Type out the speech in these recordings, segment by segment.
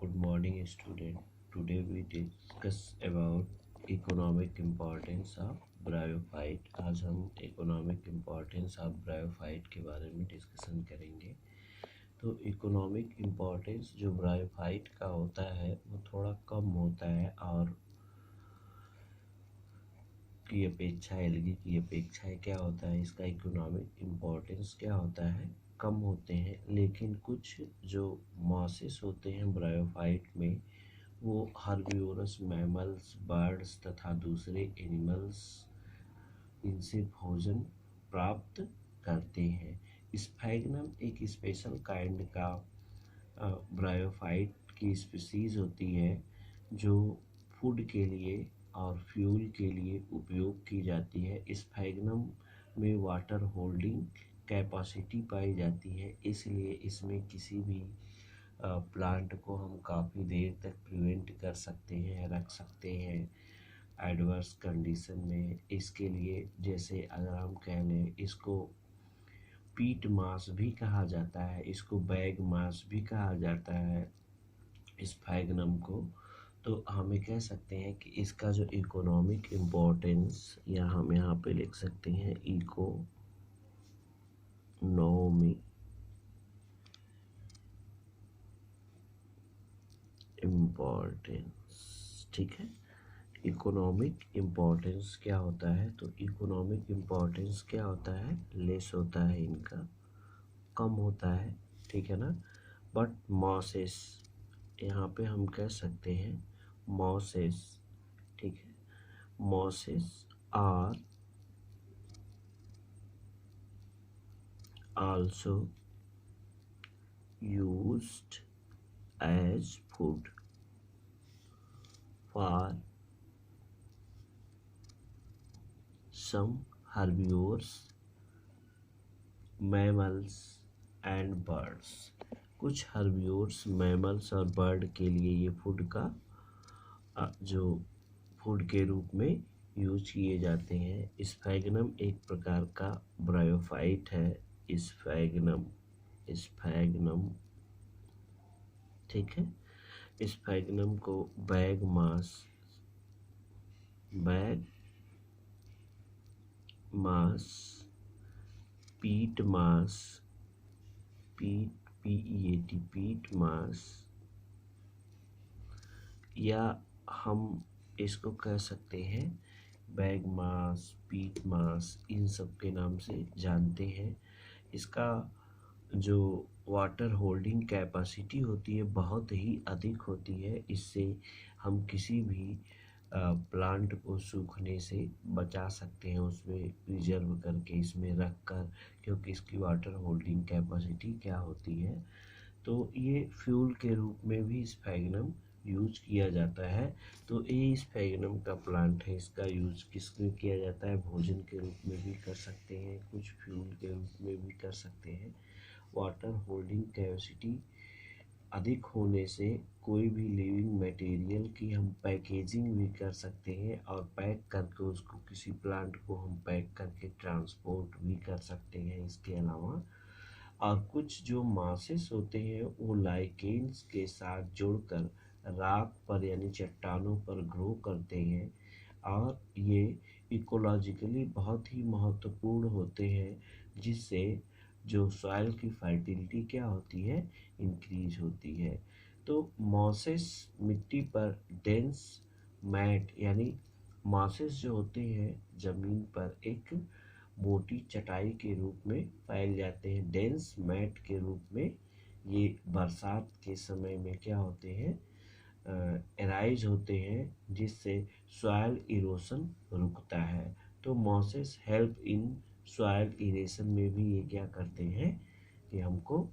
Good morning, student. Today we discuss about economic importance of bryophyte. आज हम economic importance of bryophyte के बारे में डिस्कशन करेंगे। तो इकोनॉमिक इम्पोर्टेंस जो ब्रायोफाइट का होता है वो थोड़ा कम होता है और की अपेक्षा एलगी की अपेक्षा क्या होता है, इसका इकोनॉमिक इम्पोर्टेंस क्या होता है, कम होते हैं। लेकिन कुछ जो मॉसेस होते हैं ब्रायोफाइट में वो हर्बिवोरस मैमल्स, बर्ड्स तथा दूसरे एनिमल्स इनसे भोजन प्राप्त करते हैं। स्फैग्नम एक स्पेशल काइंड का ब्रायोफाइट की स्पीसीज होती है जो फूड के लिए और फ्यूल के लिए उपयोग की जाती है। स्फैग्नम में वाटर होल्डिंग कैपेसिटी पाई जाती है, इसलिए इसमें किसी भी प्लांट को हम काफ़ी देर तक प्रिवेंट कर सकते हैं, रख सकते हैं एडवर्स कंडीशन में। इसके लिए जैसे अगर हम कह लें, इसको पीट मास भी कहा जाता है, इसको बैग मास भी कहा जाता है स्फैग्नम को। तो हमें कह सकते हैं कि इसका जो इकोनॉमिक इम्पोर्टेंस या हम यहाँ पे लिख सकते हैं इकोनॉमिक इम्पोर्टेंस। ठीक है, इकोनॉमिक इम्पोर्टेंस क्या होता है? तो इकोनॉमिक इम्पोर्टेंस क्या होता है? लेस होता है, इनका कम होता है, ठीक है ना। बट मॉसेस, यहाँ पे हम कह सकते हैं मॉसेस, ठीक है, mosses are also used as food for some herbivores, mammals and birds। कुछ herbivores, mammals और bird के लिए ये फूड का जो फूड के रूप में यूज किए जाते हैं। स्फैग्नम एक प्रकार का ब्रायोफाइट है। स्फैग्नम स्फैग्नम ठीक है। स्फैग्नम को बैग मास पीट मास पीट मास, या हम इसको कह सकते हैं बैग मास, पीट मास, इन सब के नाम से जानते हैं। इसका जो वाटर होल्डिंग कैपेसिटी होती है बहुत ही अधिक होती है। इससे हम किसी भी प्लांट को सूखने से बचा सकते हैं, उसमें प्रिजर्व करके इसमें रख कर, क्योंकि इसकी वाटर होल्डिंग कैपेसिटी क्या होती है। तो ये फ्यूल के रूप में भी स्फैग्नम यूज किया जाता है। तो ये स्फैग्नम का प्लांट है, इसका यूज किसमें किया जाता है? भोजन के रूप में भी कर सकते हैं, कुछ फ्यूल के रूप में भी कर सकते हैं। वाटर होल्डिंग कैपेसिटी अधिक होने से कोई भी लिविंग मटेरियल की हम पैकेजिंग भी कर सकते हैं और पैक करके उसको किसी प्लांट को हम पैक करके ट्रांसपोर्ट भी कर सकते हैं। इसके अलावा और कुछ जो मासेस होते हैं वो लाइकेन्स के साथ जुड़कर राख पर यानी चट्टानों पर ग्रो करते हैं और ये इकोलॉजिकली बहुत ही महत्वपूर्ण होते हैं, जिससे जो सॉइल की फर्टिलिटी क्या होती है? इंक्रीज होती है। तो मॉसेस मिट्टी पर डेंस मैट यानी मॉसेस जो होते हैं ज़मीन पर एक मोटी चटाई के रूप में फैल जाते हैं, डेंस मैट के रूप में। ये बरसात के समय में क्या होते हैं? एराइज होते हैं, जिससे सॉइल इरोशन रुकता है। तो मॉसेस हेल्प इन सॉइल इरेशन में भी ये क्या करते हैं कि हमको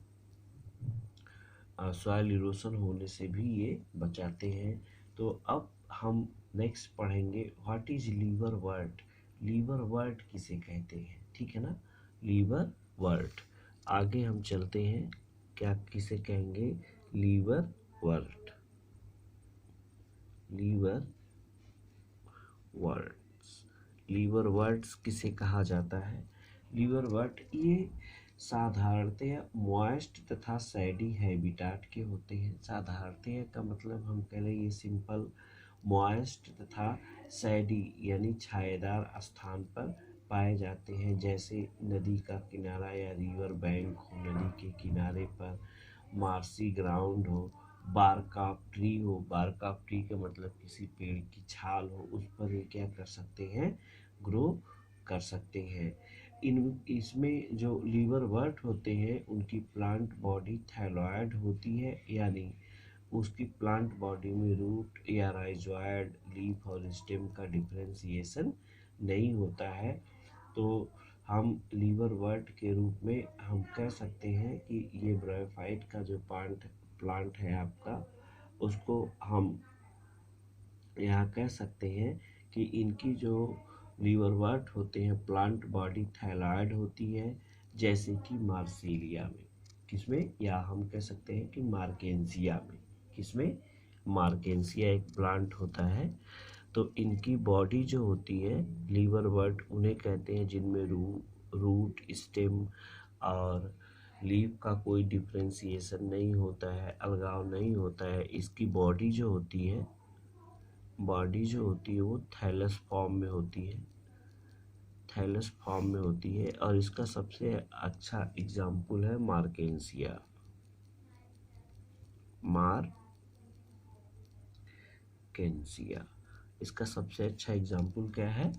सॉइल इरोशन होने से भी ये बचाते हैं। तो अब हम नेक्स्ट पढ़ेंगे व्हाट इज लीवर वर्ट। लीवर वर्ट किसे कहते हैं? ठीक है ना, लीवर वर्ट। आगे हम चलते हैं, क्या किसे कहेंगे? लीवर वर्ट। लीवर वर्ट्स, लीवर वर्ट्स किसे कहा जाता है? लीवर वर्ट ये साधारणतया मॉइस्ट तथा सैडी हैबिटाट के होते हैं। साधारणतया का मतलब हम कह लें ये सिंपल मॉइस्ट तथा सैडी यानी छायेदार स्थान पर पाए जाते हैं, जैसे नदी का किनारा या रिवर बैंक हो, नदी के किनारे पर मार्सी ग्राउंड हो, बार्क ऑफ ट्री हो। बार्क ऑफ ट्री का मतलब किसी पेड़ की छाल हो, उस पर ये क्या कर सकते हैं, ग्रो कर सकते हैं। इसमें जो लीवरवर्ट होते हैं उनकी प्लांट बॉडी थैलॉयड होती है, यानी उसकी प्लांट बॉडी में रूट या राइजोइड, लीफ और स्टेम का डिफरेंशिएशन नहीं होता है। तो हम लीवरवर्ट के रूप में हम कह सकते हैं कि ये ब्रायोफाइट का जो प्लांट है आपका, उसको हम यहाँ कह सकते हैं कि इनकी जो लीवरवर्ट होते हैं प्लांट बॉडी थैलॉयड होती है, जैसे कि मार्सिलिया में। किसमें, या हम कह सकते हैं कि मार्केंसिया में। किसमें, मार्केंसिया एक प्लांट होता है। तो इनकी बॉडी जो होती है लीवरवर्ट उन्हें कहते हैं जिनमें रूट, स्टेम और लीफ का कोई डिफ्रेंसिएशन नहीं होता है, अलगाव नहीं होता है। इसकी बॉडी जो होती है वो थैलस फॉर्म में होती है, थैलस फॉर्म में होती है। और इसका सबसे अच्छा एग्जाम्पल है मार्केंसिया। इसका सबसे अच्छा एग्जाम्पल क्या है,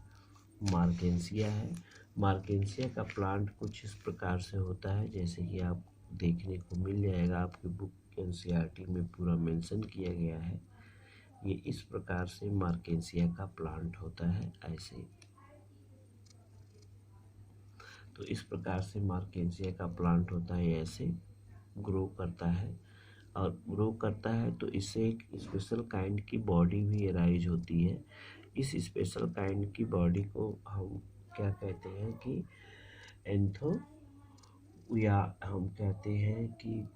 मार्केंसिया है। मार्केंसिया का प्लांट कुछ इस प्रकार से होता है, जैसे कि आप देखने को मिल जाएगा, आपकी बुक एनसीईआरटी में पूरा मेंशन किया गया है। ये इस प्रकार से मार्केंसिया का प्लांट होता है, ऐसे। तो इस प्रकार से मार्केंसिया का प्लांट होता है, ऐसे ग्रो करता है। और ग्रो करता है तो इससे एक स्पेशल काइंड की बॉडी भी एराइज होती है। इस स्पेशल काइंड की बॉडी को हम क्या कहते हैं कि एंथो, या हम कहते हैं कि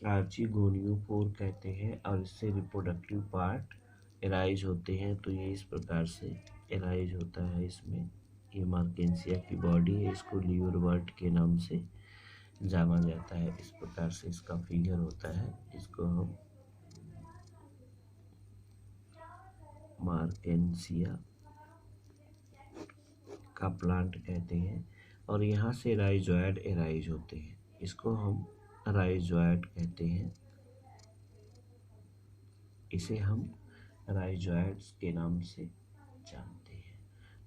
आर्चिगोनियोफोर कहते हैं। और इससे रिप्रोडक्टिव पार्ट एराइज होते हैं। तो ये इस प्रकार से एराइज होता है इसमें। ये मार्केंसिया की बॉडी है, इसको लीवरवर्ट के नाम से जाना जाता है। इस प्रकार से इसका फिगर होता है, इसको हम मार्केंसिया का प्लांट कहते हैं। और यहाँ से राइजोइड एराइज होते हैं, इसको हम राइजोइड कहते हैं। इसे हम राइजोइड्स के नाम से जानते हैं।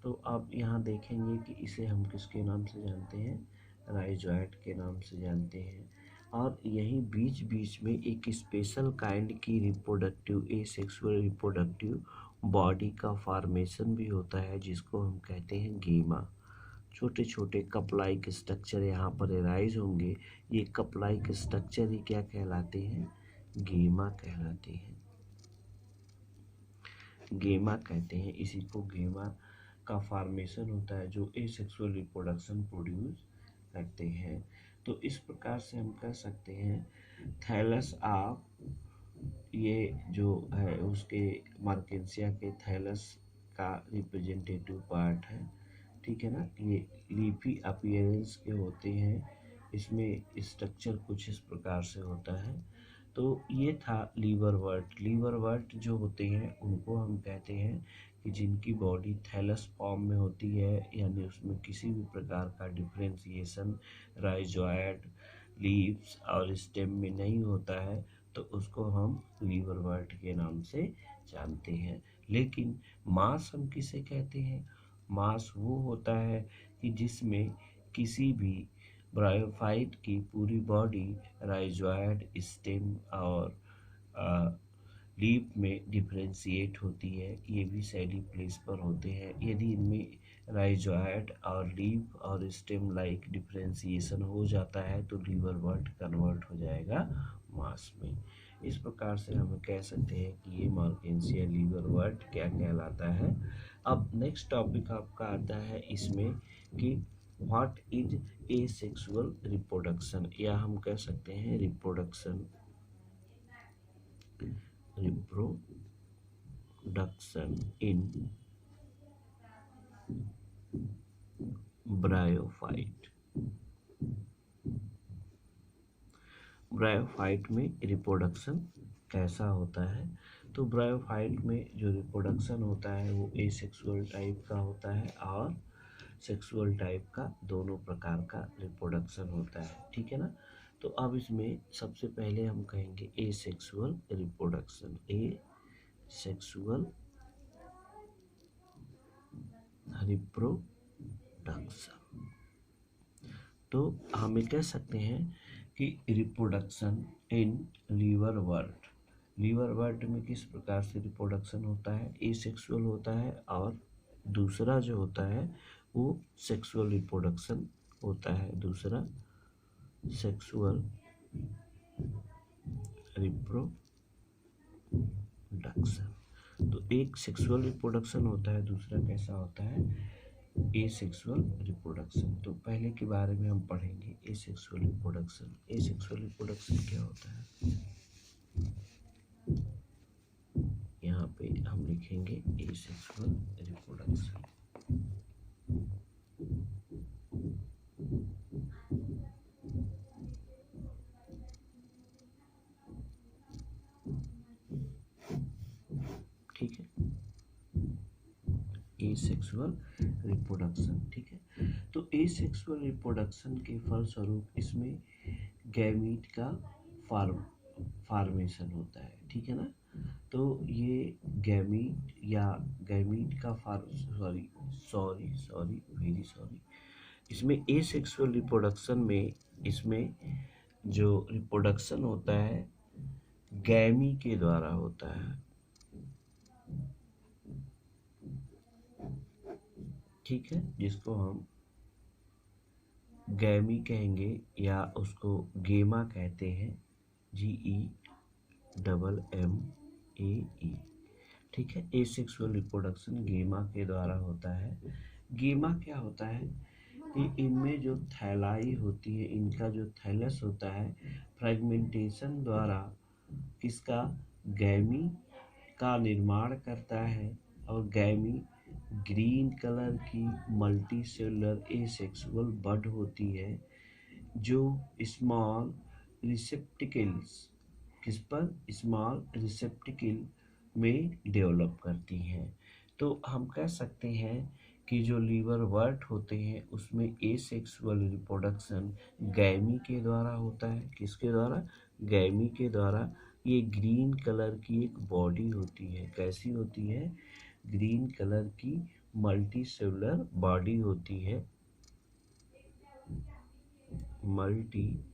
तो आप यहाँ देखेंगे कि इसे हम किसके नाम से जानते हैं, राइजोइड के नाम से जानते हैं। और यही बीच बीच में एक स्पेशल काइंड की रिप्रोडक्टिव, एसेक्सुअल रिप्रोडक्टिव बॉडी का फॉर्मेशन भी होता है, जिसको हम कहते हैं गेमा। छोटे छोटे कप लाइक स्ट्रक्चर यहाँ पर एराइज होंगे। ये कप लाइक स्ट्रक्चर ही क्या कहलाते हैं, गेमा कहलाते हैं। गेमा कहते हैं इसी को। गेमा का फॉर्मेशन होता है जो एसेक्सुअल रिप्रोडक्शन प्रोड्यूस करते हैं। तो इस प्रकार से हम कह सकते हैं थैलस ऑफ, ये जो है उसके मार्केंसिया के थैलस का रिप्रेजेंटेटिव पार्ट है, ठीक है ना। ये लीफी अपीयरेंस के होते हैं, इसमें स्ट्रक्चर कुछ इस प्रकार से होता है। तो ये था लीवरवर्ट। लीवरवर्ट जो होते हैं उनको हम कहते हैं कि जिनकी बॉडी थैलस फॉर्म में होती है, यानी उसमें किसी भी प्रकार का डिफरेंशिएशन राइजोइड, लीव्स और स्टेम में नहीं होता है, तो उसको हम लीवरवर्ट के नाम से जानते हैं। लेकिन मास हम किसे कहते हैं, मास वो होता है कि जिसमें किसी भी ब्रायोफाइट की पूरी बॉडी राइजोइड, स्टेम और लीफ में डिफरेंशिएट होती है। ये भी सैडी प्लेस पर होते हैं। यदि इनमें राइजोइड और लीफ और स्टेम लाइक डिफरेंशिएशन हो जाता है तो लीवरवर्ट कन्वर्ट हो जाएगा मास में। इस प्रकार से हम कह सकते हैं कि ये मार्केंसिया लीवरवर्ट क्या कहलाता है। अब नेक्स्ट टॉपिक आपका आता है इसमें कि व्हाट इज एसेक्सुअल रिप्रोडक्शन, या हम कह सकते हैं रिप्रोडक्शन इन ब्रायोफाइट। ब्रायोफाइट में रिप्रोडक्शन कैसा होता है? तो ब्रायोफाइट में जो रिप्रोडक्शन होता है वो एसेक्सुअल टाइप का होता है और सेक्सुअल टाइप का, दोनों प्रकार का रिप्रोडक्शन होता है, ठीक है ना। तो अब इसमें सबसे पहले हम कहेंगे एसेक्सुअल रिप्रोडक्शन। एसेक्सुअल रिप्रोडक्शन, तो हमें कह सकते हैं कि रिप्रोडक्शन इन लीवर वर्ट, लीवर वर्ट में किस प्रकार से रिप्रोडक्शन होता है, एसेक्सुअल होता है, और दूसरा जो होता है वो सेक्सुअल रिप्रोडक्शन होता है, दूसरा सेक्सुअल रिप्रोडक्शन। तो एक सेक्सुअल रिप्रोडक्शन होता है, दूसरा कैसा होता है, एसेक्सुअल रिप्रोडक्शन। तो पहले के बारे में हम पढ़ेंगे एसेक्सुअल रिप्रोडक्शन। एसेक्सुअल रिप्रोडक्शन क्या होता है, यहाँ पे हम लिखेंगे एसेक्सुअल रिप्रोडक्शन। ठीक है, एसेक्सुअल रिप्रोडक्शन, ठीक है। तो एसेक्सुअल रिप्रोडक्शन के फलस्वरूप इसमें गैमीट का फॉर्मेशन होता है, ठीक है ना। तो ये गैमीट या गैमीट का वेरी सॉरी, इसमें एसेक्सुअल रिप्रोडक्शन में इसमें जो रिप्रोडक्शन होता है गैमी के द्वारा होता है, ठीक है, जिसको हम गैमी कहेंगे या उसको गेमा कहते हैं, GEMMAE, ठीक है। एसेक्सुअल रिप्रोडक्शन गेमा के द्वारा होता है। गेमा क्या होता है कि इनमें जो थैलाई होती है, इनका जो थैलस होता है, फ्रेगमेंटेशन द्वारा किसका, गैमी का निर्माण करता है, और गैमी ग्रीन कलर की मल्टी सेलुलर एसेक्सुअल बड होती है जो स्मॉल रिसेप्टिकल्स, किस पर, स्मॉल रिसेप्टिकल में डेवलप करती हैं। तो हम कह सकते हैं कि जो लीवर वर्ट होते हैं उसमें एसेक्सुअल रिप्रोडक्शन गैमी के द्वारा होता है, किसके द्वारा, गैमी के द्वारा। ये ग्रीन कलर की एक बॉडी होती है, कैसी होती है, ग्रीन कलर की मल्टी सेलुलर बॉडी होती है, मल्टी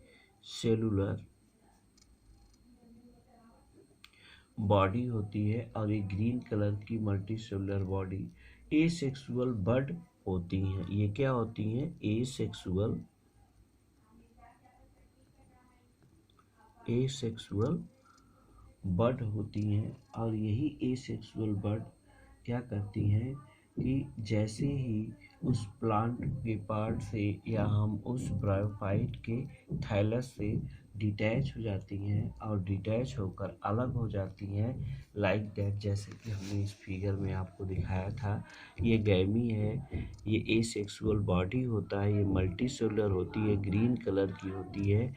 सेलुलर बॉडी होती है, और ये ग्रीन कलर की मल्टी सेलुलर बॉडी एसेक्सुअल बड होती हैं। ये क्या होती हैं, एसेक्सुअल बड होती हैं। और यही एसेक्सुअल बड क्या करती हैं कि जैसे ही उस प्लांट के पार्ट से या हम उस ब्रायोफाइट के थैलस से डिटैच हो जाती हैं और डिटैच होकर अलग हो जाती हैं, लाइक दैट, जैसे कि हमने इस फिगर में आपको दिखाया था। ये गैमी है, ये एसेक्सुअल बॉडी होता है, ये मल्टी सेलुलर होती है, ग्रीन कलर की होती है,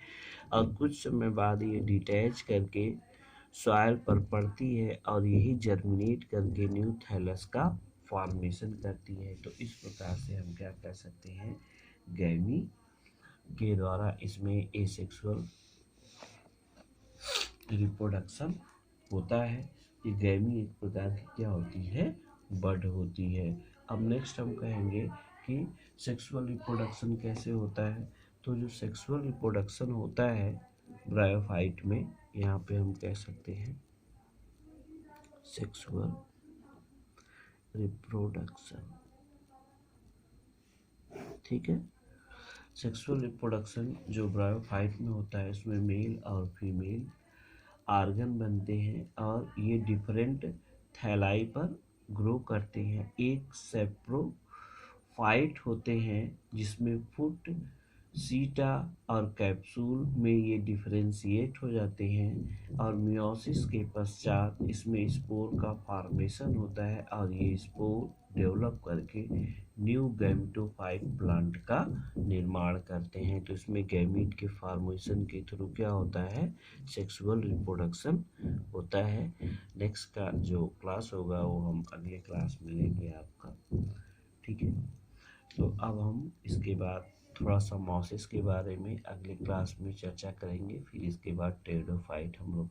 और कुछ समय बाद ये डिटैच करके सॉइल पर पड़ती है और यही जर्मिनेट करके न्यू थैलस का फॉर्मेशन करती है। तो इस प्रकार से हम क्या कह सकते हैं, गैमी के द्वारा इसमें एसेक्सुअल रिप्रोडक्शन होता है। ये गैमी एक प्रकार की क्या होती है, बड होती है। अब नेक्स्ट हम कहेंगे कि सेक्सुअल रिप्रोडक्शन कैसे होता है। तो जो सेक्सुअल रिप्रोडक्शन होता है ब्रायोफाइट में, यहाँ पे हम कह सकते हैं सेक्सुअल रिप्रोडक्शन, ठीक है। सेक्सुअल रिप्रोडक्शन जो ब्रायोफाइट में होता है उसमें मेल और फीमेल आर्गन बनते हैं और ये डिफरेंट थैलाई पर ग्रो करते हैं। एक सेप्रोफाइट होते हैं जिसमें फुट, सीटा और कैप्सूल में ये डिफरेंशिएट हो जाते हैं, और मियोसिस के पश्चात इसमें स्पोर का फॉर्मेशन होता है और ये स्पोर डेवलप करके न्यू गैमेटोफाइट प्लांट का निर्माण करते हैं। तो इसमें गैमीट के फॉर्मेशन के थ्रू क्या होता है, सेक्सुअल रिप्रोडक्शन होता है। नेक्स्ट का जो क्लास होगा वो हम अगले क्लास में लेंगे आपका, ठीक है। तो अब हम इसके बाद थोड़ा सा मॉसेस के बारे में अगले क्लास में चर्चा करेंगे, फिर इसके बाद टेरिडोफाइट हम लोग